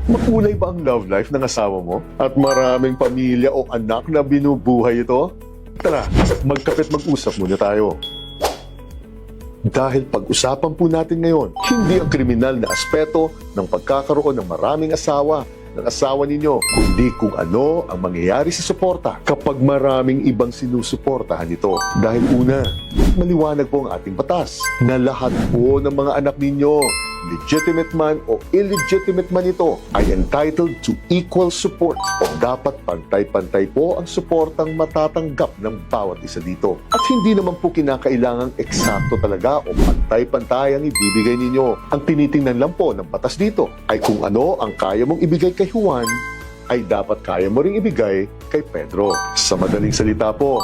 Makulay ba ang love life ng asawa mo? At maraming pamilya o anak na binubuhay ito? Tara, magkapit mag-usap muna tayo. Dahil pag-usapan po natin ngayon, hindi ang kriminal na aspeto ng pagkakaroon ng maraming asawa ng asawa ninyo, kundi kung ano ang mangyayari sa suporta kapag maraming ibang sinusuportahan ito. Dahil una, maliwanag po ang ating batas na lahat po ng mga anak ninyo, legitimate man o illegitimate man ito, ay entitled to equal support o dapat pantay-pantay po ang suportang matatanggap ng bawat isa dito. At hindi naman po kinakailangang eksakto talaga o pantay-pantay ang ibibigay ninyo. Ang tinitingnan lang po ng batas dito ay kung ano ang kaya mong ibigay kay Juan, ay dapat kaya mo ring ibigay kay Pedro. Sa madaling salita po,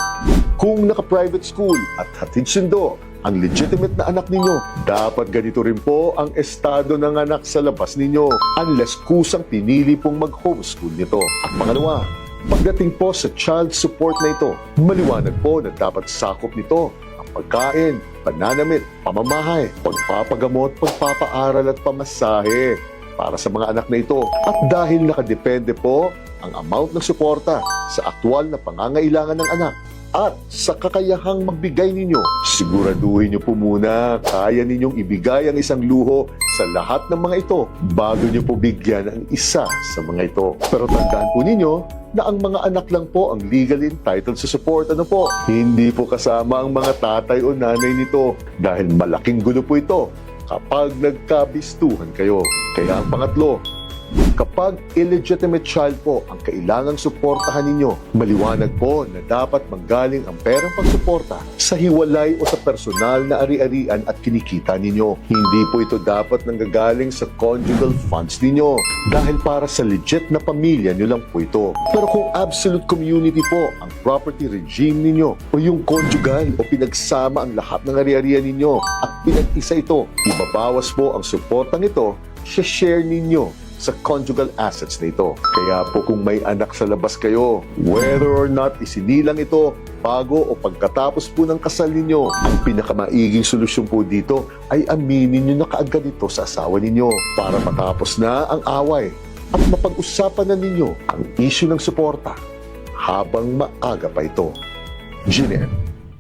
kung naka-private school at hatid sundo ang legitimate na anak ninyo, dapat ganito rin po ang estado ng anak sa labas ninyo unless kusang pinili pong mag-homeschool nito. At pangalawa, pagdating po sa child support na ito, maliwanag po na dapat sakop nito ang pagkain, pananamit, pamamahay, pagpapagamot, pagpapaaral at pamasahe para sa mga anak na ito. At dahil nakadepende po ang amount ng suporta sa aktual na pangangailangan ng anak at sa kakayahang magbigay ninyo, siguraduhin nyo po muna kaya ninyong ibigay ang isang luho sa lahat ng mga ito bago nyo po bigyan ang isa sa mga ito. Pero tandaan po ninyo na ang mga anak lang po ang legally entitled sa support. Ano po? Hindi po kasama ang mga tatay o nanay nito dahil malaking gulo po ito kapag nagkabistuhan kayo. Kaya ang pangatlo, kapag illegitimate child po ang kailangang suportahan ninyo, maliwanag po na dapat manggaling ang perang pagsuporta sa hiwalay o sa personal na ari-arian at kinikita ninyo. Hindi po ito dapat nanggagaling sa conjugal funds ninyo dahil para sa legit na pamilya nyo lang po ito. Pero kung absolute community po ang property regime ninyo o yung conjugal o pinagsama ang lahat ng ari-arian ninyo at pinag-isa ito, ibabawas po ang suportang ito sa share ninyo sa conjugal assets na ito. Kaya po kung may anak sa labas kayo, whether or not isinilang ito bago o pagkatapos po ng kasal ninyo, ang pinakamaiging solusyon po dito ay aminin nyo na kaagad ito sa asawa ninyo para matapos na ang away at mapag-usapan na ninyo ang issue ng suporta habang maaga pa ito. Jeanette.